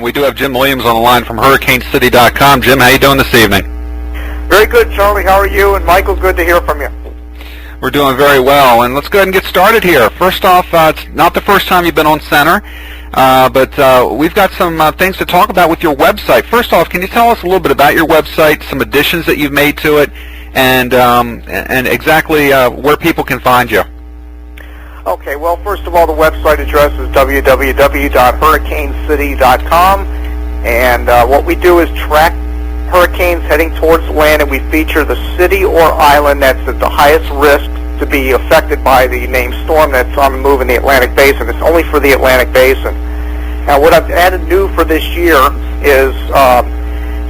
we do have Jim Williams on the line from HurricaneCity.com. Jim, how you doing this evening? Very good, Charlie. How are you? And Michael, good to hear from you. We're doing very well, and let's go ahead and get started here. First off, it's not the first time you've been on Center, but we've got some things to talk about with your website. First off, can you tell us a little bit about your website, some additions that you've made to it, and exactly where people can find you? Okay, well, first of all, the website address is www.hurricanecity.com, and what we do is track hurricanes heading towards land, and we feature the city or island that's at the highest risk to be affected by the named storm that's on the move in the Atlantic Basin. It's only for the Atlantic Basin. Now, what I've added new for this year is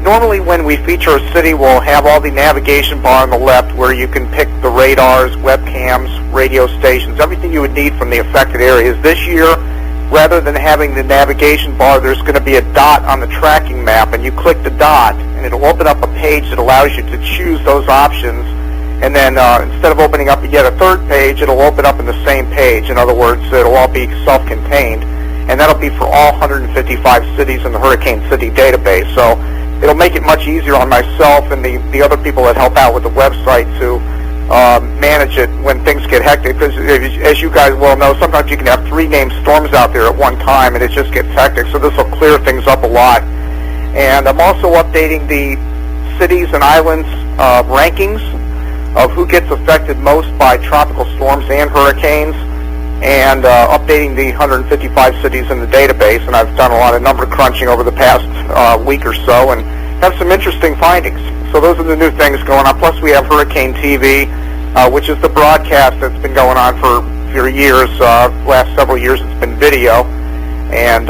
normally when we feature a city, we'll have all the navigation bar on the left where you can pick the radars, webcams, radio stations, everything you would need from the affected areas. This year, rather than having the navigation bar, there's going to be a dot on the tracking map, and you click the dot, and it'll open up a page that allows you to choose those options, and then instead of opening up yet a third page, it'll open up in the same page. In other words, it'll all be self-contained, and that'll be for all 155 cities in the Hurricane City database. So it'll make it much easier on myself and the other people that help out with the website to manage it when things get hectic, because as you guys well know, sometimes you can have 3 named storms out there at one time and it just gets hectic, so this will clear things up a lot. And I'm also updating the cities and islands rankings of who gets affected most by tropical storms and hurricanes, and updating the 155 cities in the database. And I've done a lot of number crunching over the past week or so and have some interesting findings. So those are the new things going on. Plus we have Hurricane TV, which is the broadcast that's been going on for years. Last several years it's been video. And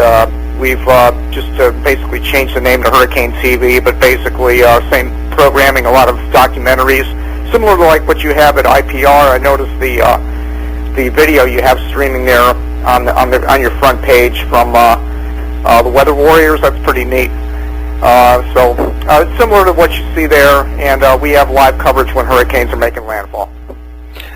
we've just basically changed the name to Hurricane TV, but basically same programming, a lot of documentaries. Similar to like what you have at IPR. I noticed the video you have streaming there on your front page from the Weather Warriors. That's pretty neat. So it's similar to what you see there, and we have live coverage when hurricanes are making landfall.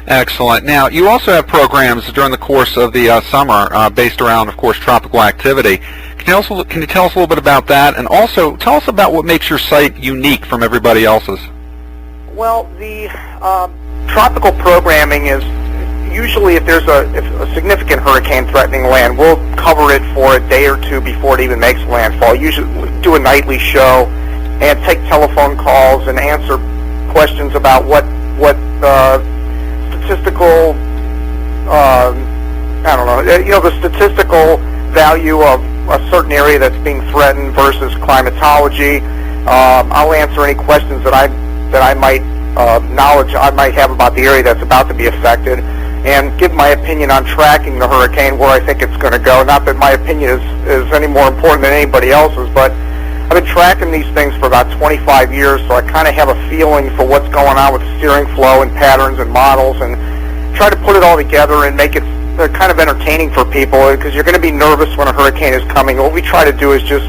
Excellent. Now, you also have programs during the course of the summer based around, of course, tropical activity. Can you tell us a little bit about that, and also tell us about what makes your site unique from everybody else's? Well, the tropical programming is usually if there's a significant hurricane threatening land, we'll cover it for a day or two before it even makes landfall. Usually do a nightly show and take telephone calls and answer questions about what statistical, the statistical value of a certain area that's being threatened versus climatology. I'll answer any questions that I might knowledge I might have about the area that's about to be affected, and give my opinion on tracking the hurricane, where I think it's going to go. Not that my opinion is any more important than anybody else's, but I've been tracking these things for about 25 years, so I kind of have a feeling for what's going on with steering flow and patterns and models, and try to put it all together and make it kind of entertaining for people, because you're going to be nervous when a hurricane is coming. What we try to do is just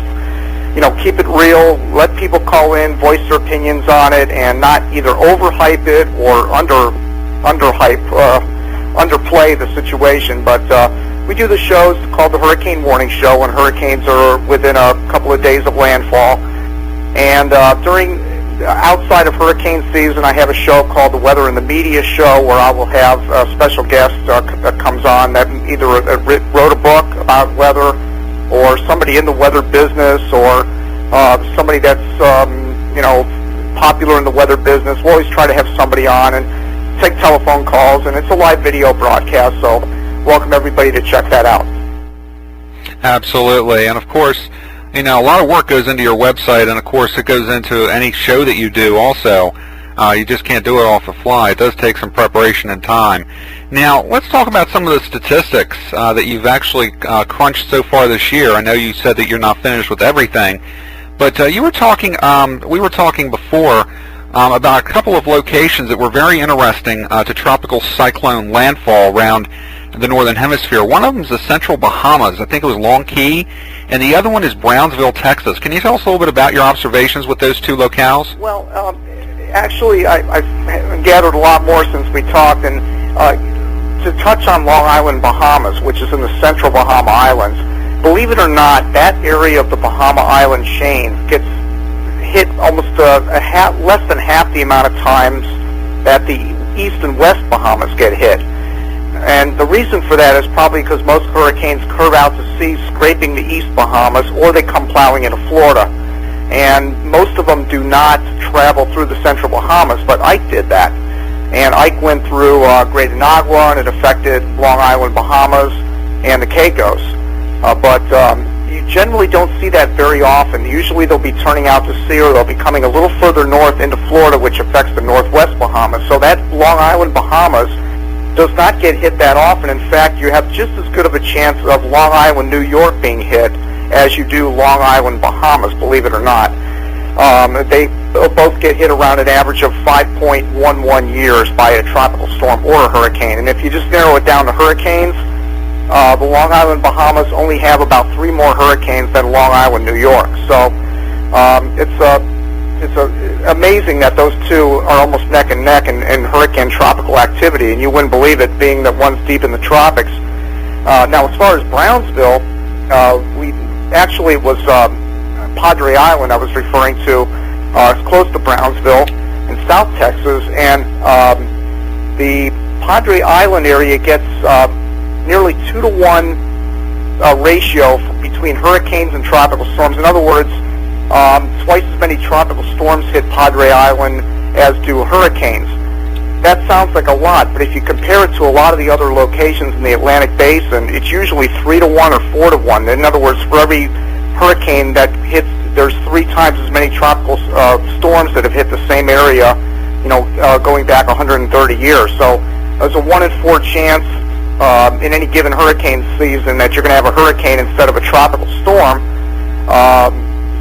keep it real, let people call in, voice their opinions on it, and not either overhype it or underplay the situation. But we do the shows called the Hurricane Warning Show when hurricanes are within a couple of days of landfall. And outside of hurricane season, I have a show called the Weather in the Media Show, where I will have a special guest that comes on that either wrote a book about weather, or somebody in the weather business, or somebody that's popular in the weather business. We'll always try to have somebody on and take telephone calls, and it's a live video broadcast, so welcome everybody to check that out. Absolutely. And of course, a lot of work goes into your website, and of course it goes into any show that you do also. You just can't do it off the fly. It does take some preparation and time. Now, let's talk about some of the statistics that you've actually crunched so far this year. I know you said that you're not finished with everything, but we were talking before about a couple of locations that were very interesting to tropical cyclone landfall around the northern hemisphere. One of them is the central Bahamas. I think it was Long Key, and the other one is Brownsville, Texas. Can you tell us a little bit about your observations with those two locales? Well, actually, I've gathered a lot more since we talked, and to touch on Long Island, Bahamas, which is in the central Bahama Islands, believe it or not, that area of the Bahama Island chain gets hit almost less than half the amount of times that the East and West Bahamas get hit. And the reason for that is probably because most hurricanes curve out to sea, scraping the East Bahamas, or they come plowing into Florida. And most of them do not travel through the Central Bahamas, but Ike did that. And Ike went through Great Inagua, and it affected Long Island, Bahamas, and the Caicos. But you generally don't see that very often. Usually they'll be turning out to sea, or they'll be coming a little further north into Florida, which affects the Northwest Bahamas. So that Long Island, Bahamas does not get hit that often. In fact, you have just as good of a chance of Long Island, New York being hit as you do Long Island, Bahamas, believe it or not. They both get hit around an average of 5.11 years by a tropical storm or a hurricane. And if you just narrow it down to hurricanes, the Long Island, Bahamas only have about 3 more hurricanes than Long Island, New York. So it's amazing that those two are almost neck and neck in hurricane tropical activity, and you wouldn't believe it, being that one's deep in the tropics. Now, as far as Brownsville, it was Padre Island I was referring to. It's close to Brownsville in South Texas, and the Padre Island area gets nearly 2-to-1 ratio between hurricanes and tropical storms. In other words, twice as many tropical storms hit Padre Island as do hurricanes. That sounds like a lot, but if you compare it to a lot of the other locations in the Atlantic Basin, it's usually 3-to-1 or 4-to-1. In other words, for every hurricane that hits, there's 3 times as many tropical storms that have hit the same area, going back 130 years. So there's a 1 in 4 chance in any given hurricane season that you're going to have a hurricane instead of a tropical storm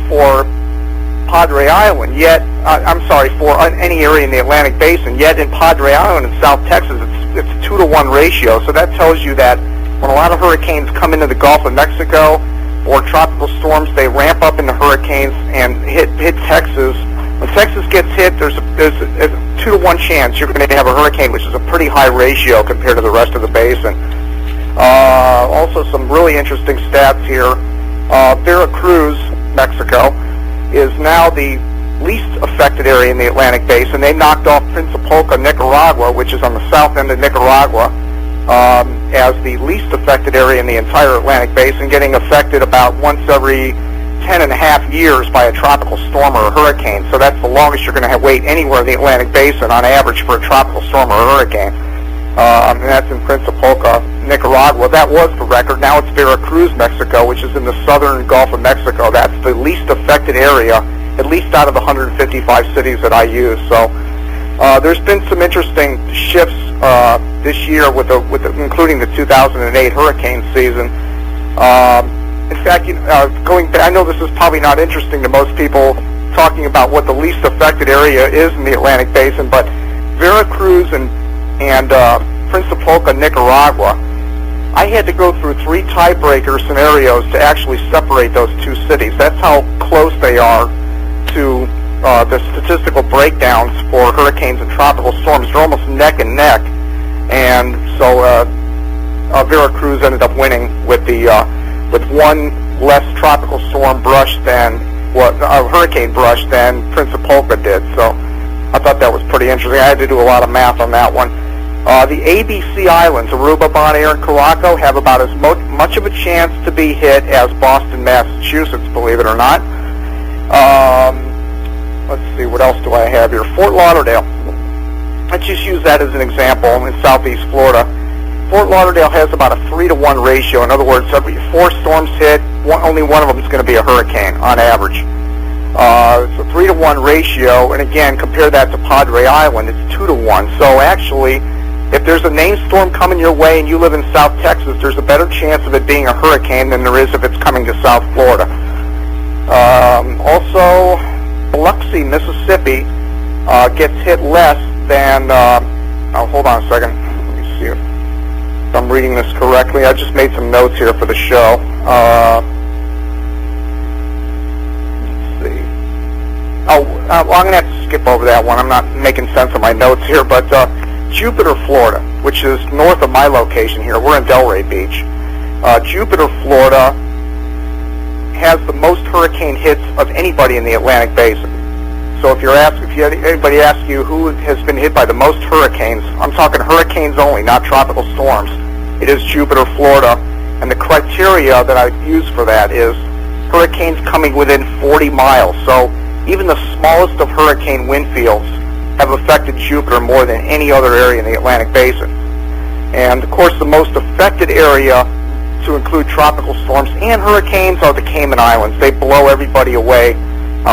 for Padre Island. Yet, for any area in the Atlantic Basin. Yet in Padre Island in South Texas, it's 2-to-1 ratio. So that tells you that when a lot of hurricanes come into the Gulf of Mexico or tropical storms, they ramp up into hurricanes and hit Texas. When Texas gets hit, there's a 2-to-1 chance you're going to have a hurricane, which is a pretty high ratio compared to the rest of the basin. Also, some really interesting stats here. Veracruz, Mexico, is now the least affected area in the Atlantic Basin. They knocked off Principalca, Nicaragua, which is on the south end of Nicaragua, as the least affected area in the entire Atlantic Basin, getting affected about once every 10.5 years by a tropical storm or a hurricane. So that's the longest you're going to wait anywhere in the Atlantic Basin on average for a tropical storm or a hurricane. And that's in Principalca, Nicaragua. That was the record. Now it's Veracruz, Mexico, which is in the southern Gulf of Mexico. That's the least affected area, at least out of the 155 cities that I use. So there's been some interesting shifts this year, including the 2008 hurricane season. In fact, going back, I know this is probably not interesting to most people, talking about what the least affected area is in the Atlantic Basin, but Veracruz and Principalca, Nicaragua, I had to go through 3 tiebreaker scenarios to actually separate those 2 cities. That's how close they are to the statistical breakdowns for hurricanes and tropical storms. They're almost neck and neck, and so Veracruz ended up winning with one less tropical storm brush than hurricane brush than Principalca did. So I thought that was pretty interesting. I had to do a lot of math on that one. The ABC Islands, Aruba, Bonaire, and Curaçao, have about as much of a chance to be hit as Boston, Massachusetts, believe it or not. Let's see, what else do I have here? Fort Lauderdale. Let's just use that as an example in southeast Florida. Fort Lauderdale has about a 3-to-1 ratio. In other words, every 4 storms hit, only one of them is going to be a hurricane on average. It's a 3-to-1 ratio, and again, compare that to Padre Island, it's 2-to-1. So actually, if there's a named storm coming your way and you live in South Texas, there's a better chance of it being a hurricane than there is if it's coming to South Florida. Also, Biloxi, Mississippi, gets hit less than, hold on a second, let me see if I'm reading this correctly. I just made some notes here for the show. Let's see. I'm going to have to skip over that one. I'm not making sense of my notes here, but Jupiter, Florida, which is north of my location here. We're in Delray Beach. Jupiter, Florida has the most hurricane hits of anybody in the Atlantic Basin. So if anybody asks you who has been hit by the most hurricanes, I'm talking hurricanes only, not tropical storms. It is Jupiter, Florida, and the criteria that I use for that is hurricanes coming within 40 miles. So even the smallest of hurricane wind fields have affected Jupiter more than any other area in the Atlantic Basin. And of course, the most affected area to include tropical storms and hurricanes are the Cayman Islands. They blow everybody away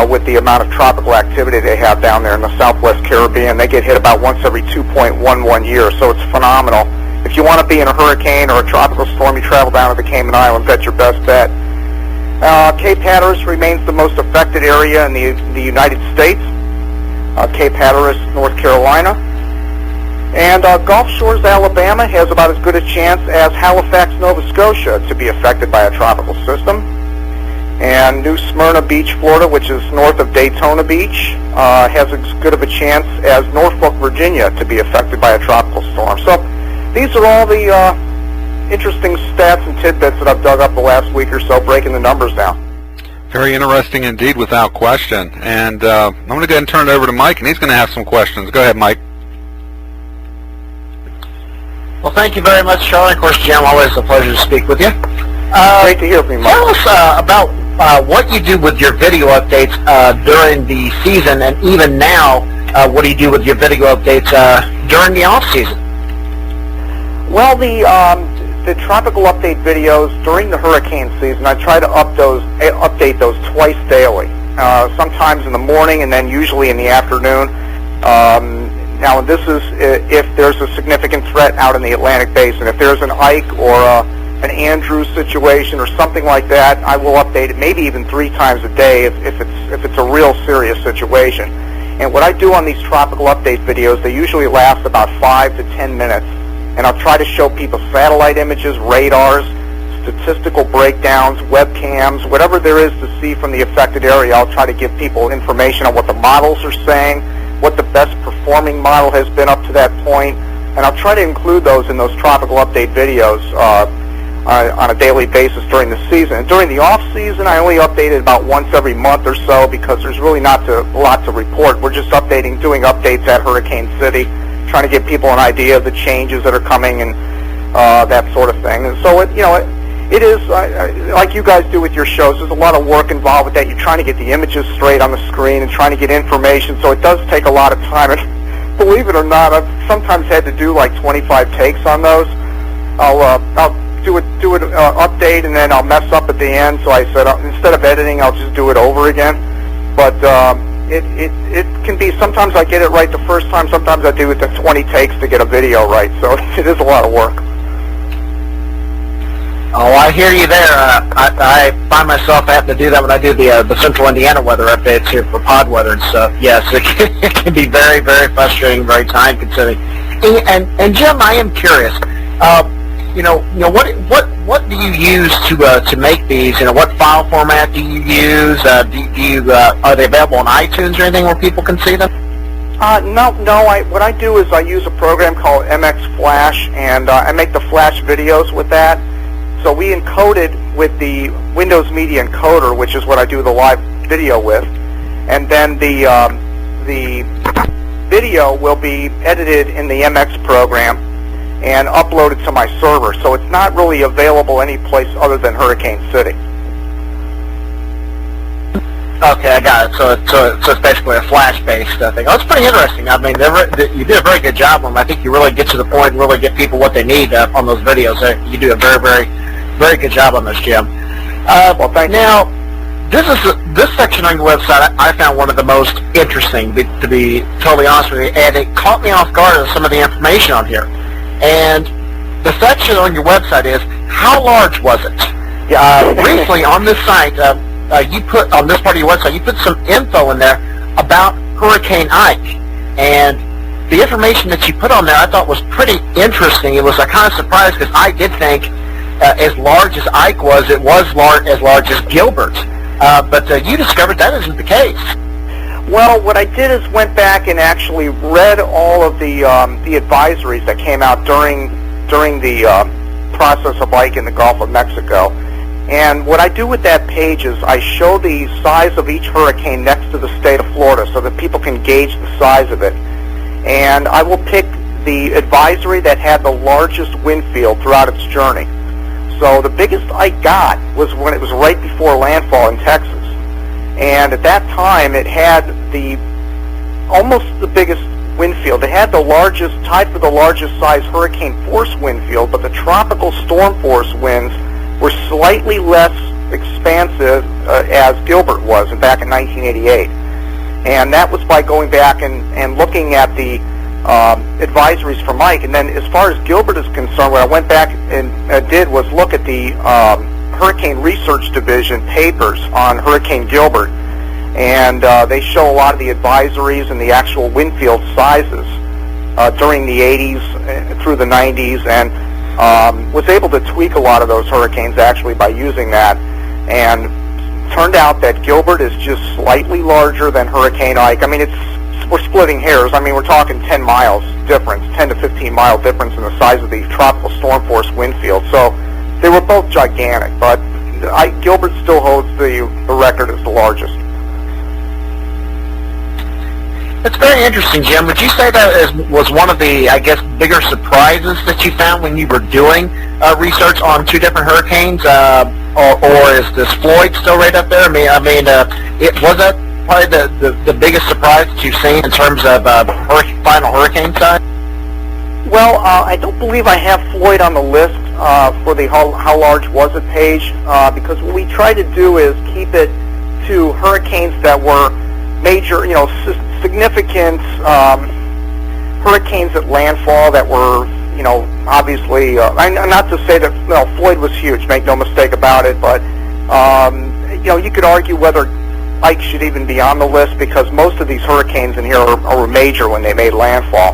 with the amount of tropical activity they have down there in the Southwest Caribbean. They get hit about once every 2.11 years, so it's phenomenal. If you want to be in a hurricane or a tropical storm, you travel down to the Cayman Islands. That's your best bet. Cape Hatteras remains the most affected area in the United States. Cape Hatteras, North Carolina. And Gulf Shores, Alabama has about as good a chance as Halifax, Nova Scotia to be affected by a tropical system. And New Smyrna Beach, Florida, which is north of Daytona Beach, has as good of a chance as Norfolk, Virginia to be affected by a tropical storm. So these are all the interesting stats and tidbits that I've dug up the last week or so, breaking the numbers down. Very interesting indeed, without question. And I'm going to go ahead and turn it over to Mike, and he's going to have some questions. Go ahead, Mike. Well, thank you very much, Charlie. Of course, Jim, always a pleasure to speak with you. Great to hear from you, Mike. Tell us about what you do with your video updates during the season, and even now, what do you do with your video updates during the off-season? Well, the tropical update videos during the hurricane season, I try to update those twice daily. Sometimes in the morning and then usually in the afternoon. Now, this is if there's a significant threat out in the Atlantic Basin. If there's an Ike or an Andrew situation or something like that, I will update it maybe even 3 times a day if it's a real serious situation. And what I do on these tropical update videos, they usually last about 5 to 10 minutes. And I'll try to show people satellite images, radars, statistical breakdowns, webcams, whatever there is to see from the affected area. I'll try to give people information on what the models are saying, what the best performing model has been up to that point, and I'll try to include those in those tropical update videos on a daily basis during the season. And during the off-season, I only update it about once every month or so because there's really not a lot to report. We're just doing updates at Hurricane City, trying to give people an idea of the changes that are coming and that sort of thing. And so, it is, like you guys do with your shows, there's a lot of work involved with that. You're trying to get the images straight on the screen and trying to get information, so it does take a lot of time. And believe it or not, I've sometimes had to do like 25 takes on those. I'll do an update, and then I'll mess up at the end, so I said instead of editing, I'll just do it over again. But it can be, sometimes I get it right the first time, sometimes I do it 20 takes to get a video right, so it is a lot of work. Oh, I hear you there. I find myself having to do that when I do the Central Indiana weather updates here for pod weather and stuff. Yes, it can be very, very frustrating, very time consuming. And Jim, I am curious. What do you use to make these? What file format do you use? Are they available on iTunes or anything where people can see them? No. What I do is I use a program called MX Flash, and I make the Flash videos with that. So we encode it with the Windows Media Encoder, which is what I do the live video with, and then the video will be edited in the MX program and uploaded to my server. So it's not really available any place other than Hurricane City. Okay, I got it. So it's basically a Flash-based thing. Oh, it's pretty interesting. I mean, you did a very good job on them. I think you really get to the point and really get people what they need on those videos. You do a very, very, very good job on this, Jim. Well, thank you. Now, this section on your website I found one of the most interesting, to be totally honest with you, and it caught me off guard with some of the information on here. And the section on your website is, how large was it? Briefly, on this site, you put, on this part of your website, you put some info in there about Hurricane Ike. And the information that you put on there I thought was pretty interesting. It was a kind of surprise because I did think as large as Ike was, it was as large as Gilbert. But you discovered that isn't the case. Well, what I did is went back and actually read all of the advisories that came out during the process of Ike in the Gulf of Mexico. And what I do with that page is I show the size of each hurricane next to the state of Florida so that people can gauge the size of it. And I will pick the advisory that had the largest wind field throughout its journey. So the biggest Ike got was when it was right before landfall in Texas. And at that time, it had almost the biggest wind field. It had the largest, tied for the largest size hurricane force wind field, but the tropical storm force winds were slightly less expansive as Gilbert was back in 1988. And that was by going back and looking at the advisories from Ike. And then as far as Gilbert is concerned, what I went back and did was look at the Hurricane Research Division papers on Hurricane Gilbert. And they show a lot of the advisories and the actual wind field sizes during the 80s through the 90s, and was able to tweak a lot of those hurricanes actually by using that. And turned out that Gilbert is just slightly larger than Hurricane Ike. I mean, we're splitting hairs. I mean, we're talking 10 miles difference, 10 to 15 mile difference in the size of the tropical storm force wind field. So they were both gigantic, but Gilbert still holds the record as the largest. That's very interesting, Jim. Would you say that was one of the, I guess, bigger surprises that you found when you were doing research on two different hurricanes, or is this Floyd still right up there? Was that probably the biggest surprise that you've seen in terms of final hurricane size? Well, I don't believe I have Floyd on the list for the how large was it page, because what we try to do is keep it to hurricanes that were major, significant hurricanes at landfall that were, obviously, not to say that Floyd was huge, make no mistake about it, but you could argue whether Ike should even be on the list, because most of these hurricanes in here are major when they made landfall.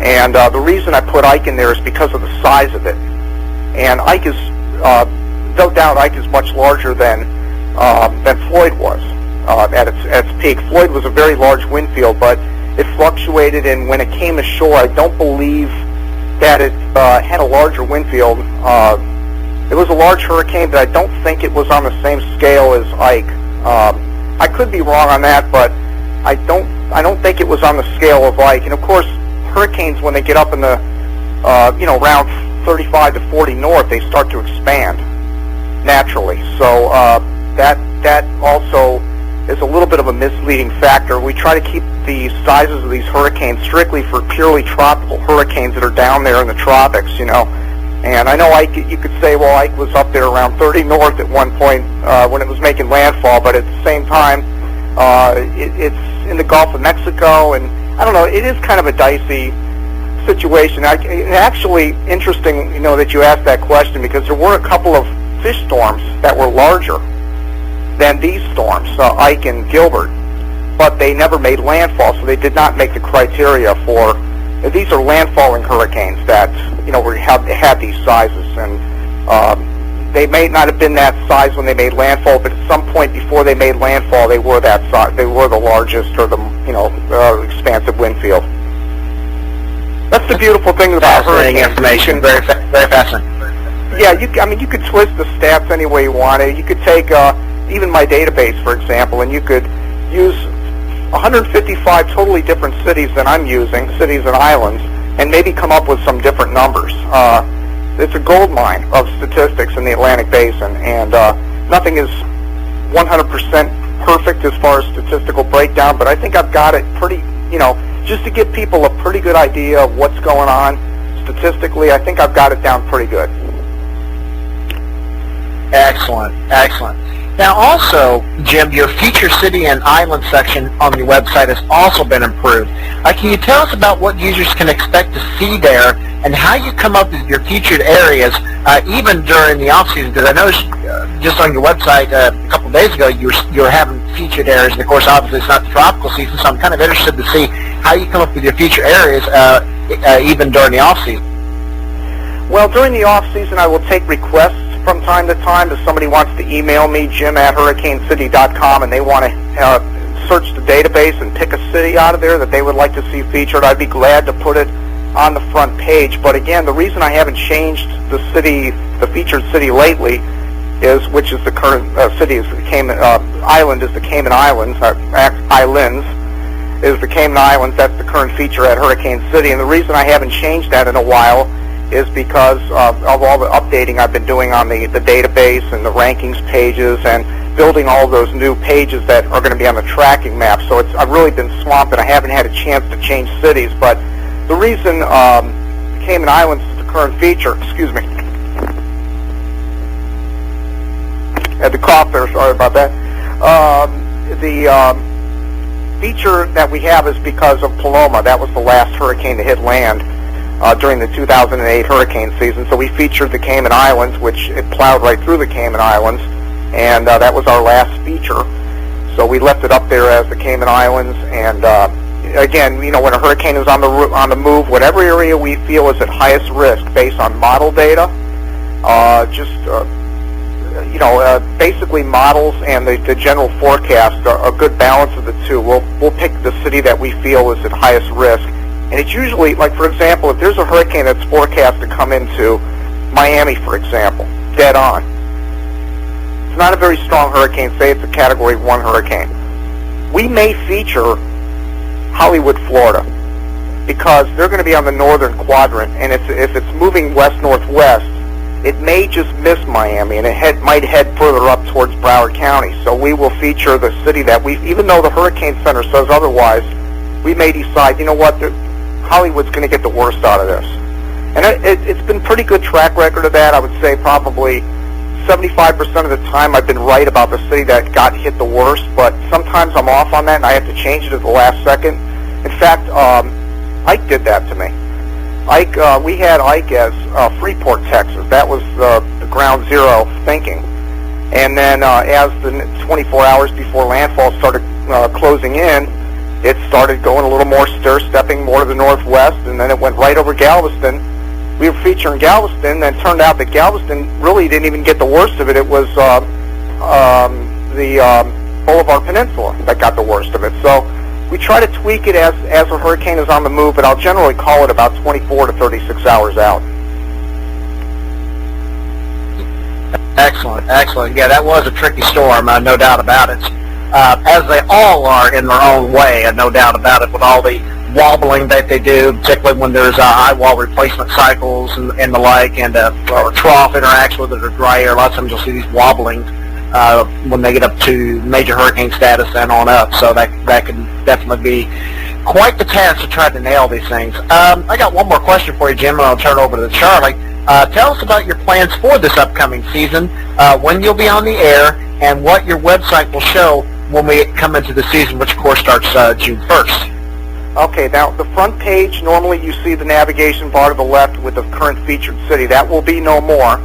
And the reason I put Ike in there is because of the size of it. And Ike is, no doubt, Ike is much larger than Floyd was. At its peak. Floyd was a very large wind field, but it fluctuated, and when it came ashore, I don't believe that it had a larger wind field. It was a large hurricane, but I don't think it was on the same scale as Ike. I could be wrong on that, but I don't think it was on the scale of Ike. And of course, hurricanes, when they get up in the around 35 to 40 north, they start to expand naturally. So that also is a little bit of a misleading factor. We try to keep the sizes of these hurricanes strictly for purely tropical hurricanes that are down there in the tropics, And I know Ike, you could say, well, Ike was up there around 30 north at one point when it was making landfall, but at the same time, it's in the Gulf of Mexico, and I don't know, it is kind of a dicey situation. Actually, interesting, that you asked that question, because there were a couple of fish storms that were larger than these storms, Ike and Gilbert, but they never made landfall, so they did not make the criteria for. These are landfalling hurricanes that had these sizes, and they may not have been that size when they made landfall, but at some point before they made landfall, they were that size. They were the largest or the expansive wind field. That's the beautiful thing about hurricanes. Information, very fascinating. Yeah, you could twist the stats any way you wanted. You could take even my database, for example, and you could use 155 totally different cities than I'm using, cities and islands, and maybe come up with some different numbers. It's a gold mine of statistics in the Atlantic Basin, and nothing is 100% perfect as far as statistical breakdown, but I think I've got it pretty, just to give people a pretty good idea of what's going on statistically, I think I've got it down pretty good. Excellent. Now also, Jim, your feature city and island section on your website has also been improved. Can you tell us about what users can expect to see there, and how you come up with your featured areas, even during the off-season? Because I noticed just on your website a couple of days ago you were having featured areas, and of course obviously it's not the tropical season, so I'm kind of interested to see how you come up with your feature areas even during the off-season. Well, during the off-season I will take requests from time to time. If somebody wants to email me, jim@hurricanecity.com, and they want to search the database and pick a city out of there that they would like to see featured, I'd be glad to put it on the front page. But again, the reason I haven't changed the featured city lately which is the current city, is the Cayman Island, is the Cayman Islands. Islands is the Cayman Islands. That's the current feature at Hurricane City. And the reason I haven't changed that in a while is because of all the updating I've been doing on the database and the rankings pages and building all those new pages that are going to be on the tracking map. So I've really been swamped, and I haven't had a chance to change cities. But the reason Cayman Islands is the current feature, excuse me, had to cough there, sorry about that. The feature that we have is because of Paloma. That was the last hurricane to hit land during the 2008 hurricane season. So we featured the Cayman Islands, which it plowed right through the Cayman Islands, and that was our last feature. So we left it up there as the Cayman Islands. And again, you know, when a hurricane is on the move, whatever area we feel is at highest risk based on model data, basically models and the general forecast, a good balance of the two. We'll pick the city that we feel is at highest risk. And it's usually, like for example, if there's a hurricane that's forecast to come into Miami, for example, dead on. It's not a very strong hurricane, say it's a Category 1 hurricane. We may feature Hollywood, Florida, because they're going to be on the northern quadrant, and if it's moving west-northwest, it may just miss Miami, and it might head further up towards Broward County. So we will feature the city that even though the Hurricane Center says otherwise, we may decide, you know what, Hollywood's going to get the worst out of this. And it's been pretty good track record of that. I would say probably 75% of the time I've been right about the city that got hit the worst, but sometimes I'm off on that and I have to change it at the last second. In fact, Ike did that to me. We had Ike as Freeport, Texas. That was the ground zero thinking. And then as the 24 hours before landfall started closing in, it started going a little more stair-stepping more to the northwest, and then it went right over Galveston. We were featuring Galveston, and it turned out that Galveston really didn't even get the worst of it. It was the Boulevard Peninsula that got the worst of it. So we try to tweak it as a hurricane is on the move, but I'll generally call it about 24 to 36 hours out. Excellent, excellent. Yeah, that was a tricky storm, no doubt about it. As they all are in their own way, no doubt about it, with all the wobbling that they do, particularly when there's eye wall replacement cycles and the like, and trough interacts with it or dry air. A lot of times you'll see these wobbling when they get up to major hurricane status and on up. So that can definitely be quite the task to try to nail these things. I got one more question for you, Jim, and I'll turn it over to Charlie. Tell us about your plans for this upcoming season, when you'll be on the air, and what your website will show when we come into the season, which of course starts June 1st. Okay, now the front page, normally you see the navigation bar to the left with the current featured city. That will be no more,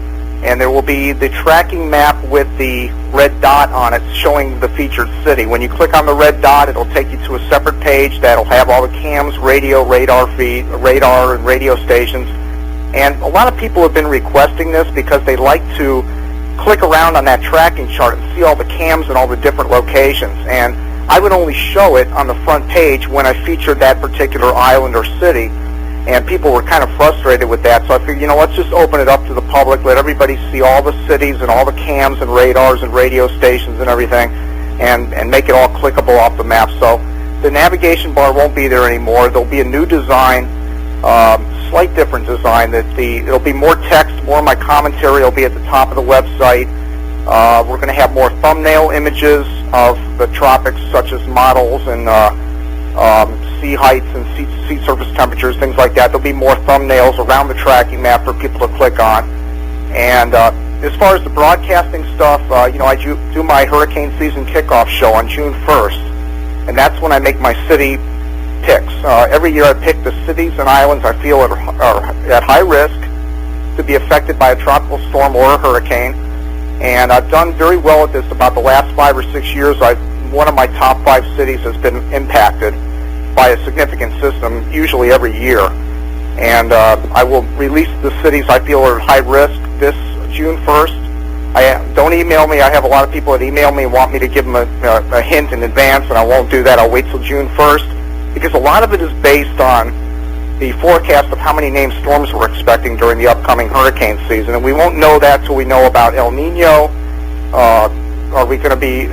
and there will be the tracking map with the red dot on it showing the featured city. When you click on the red dot, it'll take you to a separate page that'll have all the cams, radio, radar and radio stations. And a lot of people have been requesting this because they like to click around on that tracking chart and see all the cams in all the different locations. And I would only show it on the front page when I featured that particular island or city, and people were kind of frustrated with that. So I figured, let's just open it up to the public, let everybody see all the cities and all the cams and radars and radio stations and everything, and make it all clickable off the map. So the navigation bar won't be there anymore. There'll be a new design, slight different design. It'll be more text, more of my commentary will be at the top of the website. We're going to have more thumbnail images of the tropics, such as models and sea heights and sea surface temperatures, things like that. There'll be more thumbnails around the tracking map for people to click on. And as far as the broadcasting stuff, I do my hurricane season kickoff show on June 1st, and that's when I make my city picks. Every year I pick the cities and islands I feel are at high risk to be affected by a tropical storm or a hurricane. And I've done very well at this. About the last 5 or 6 years, one of my top 5 cities has been impacted by a significant system, usually every year. And I will release the cities I feel are at high risk this June 1st. Don't email me. I have a lot of people that email me and want me to give them a hint in advance, and I won't do that. I'll wait till June 1st, because a lot of it is based on the forecast of how many named storms we're expecting during the upcoming hurricane season, and we won't know that till we know about El Nino Are we going to be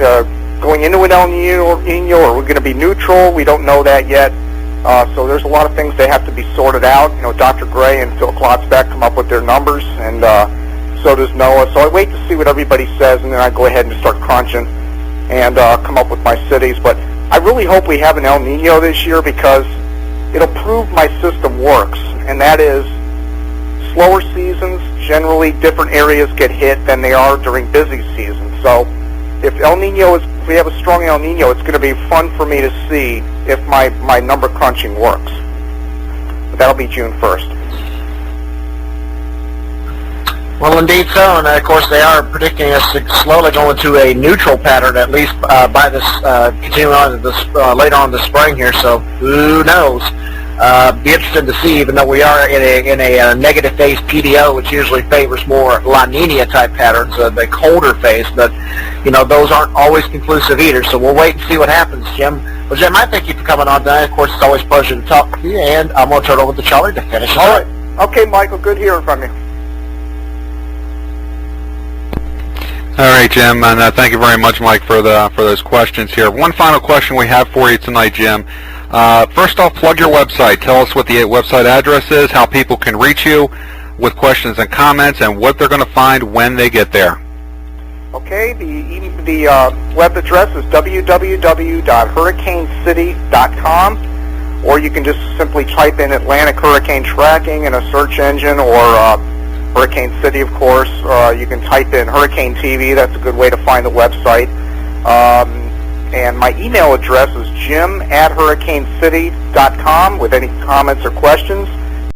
going into an El Nino, or are we going to be neutral? We don't know that yet. So there's a lot of things that have to be sorted out. You know, Dr. Gray and Phil Klotzbeck come up with their numbers, and so does NOAA. So I wait to see what everybody says, and then I go ahead and start crunching and come up with my cities. But I really hope we have an El Nino this year, because it'll prove my system works, and that is slower seasons, generally different areas get hit than they are during busy seasons. So if we have a strong El Nino, it's going to be fun for me to see if my number crunching works. But that'll be June 1st. Well, indeed so, and of course they are predicting us to slowly go into a neutral pattern, at least by this continuing on this later on this spring here. So who knows? Be interested to see, even though we are in a negative phase PDO, which usually favors more La Nina type patterns, the colder phase. But you know, those aren't always conclusive either. So we'll wait and see what happens, Jim. Well, Jim, I thank you for coming on tonight. Of course, it's always a pleasure to talk to you, and I'm going to turn it over to Charlie to finish. All right. Okay, Michael. Good hearing from you. All right, Jim, and thank you very much, Mike, for those questions here. One final question we have for you tonight, Jim. First off, plug your website. Tell us what the website address is, how people can reach you with questions and comments, and what they're going to find when they get there. Okay, the web address is www.hurricanecity.com, or you can just simply type in Atlantic Hurricane Tracking in a search engine, or Hurricane City, of course. You can type in Hurricane TV. That's a good way to find the website. And my email address is jim@hurricanecity.com with any comments or questions.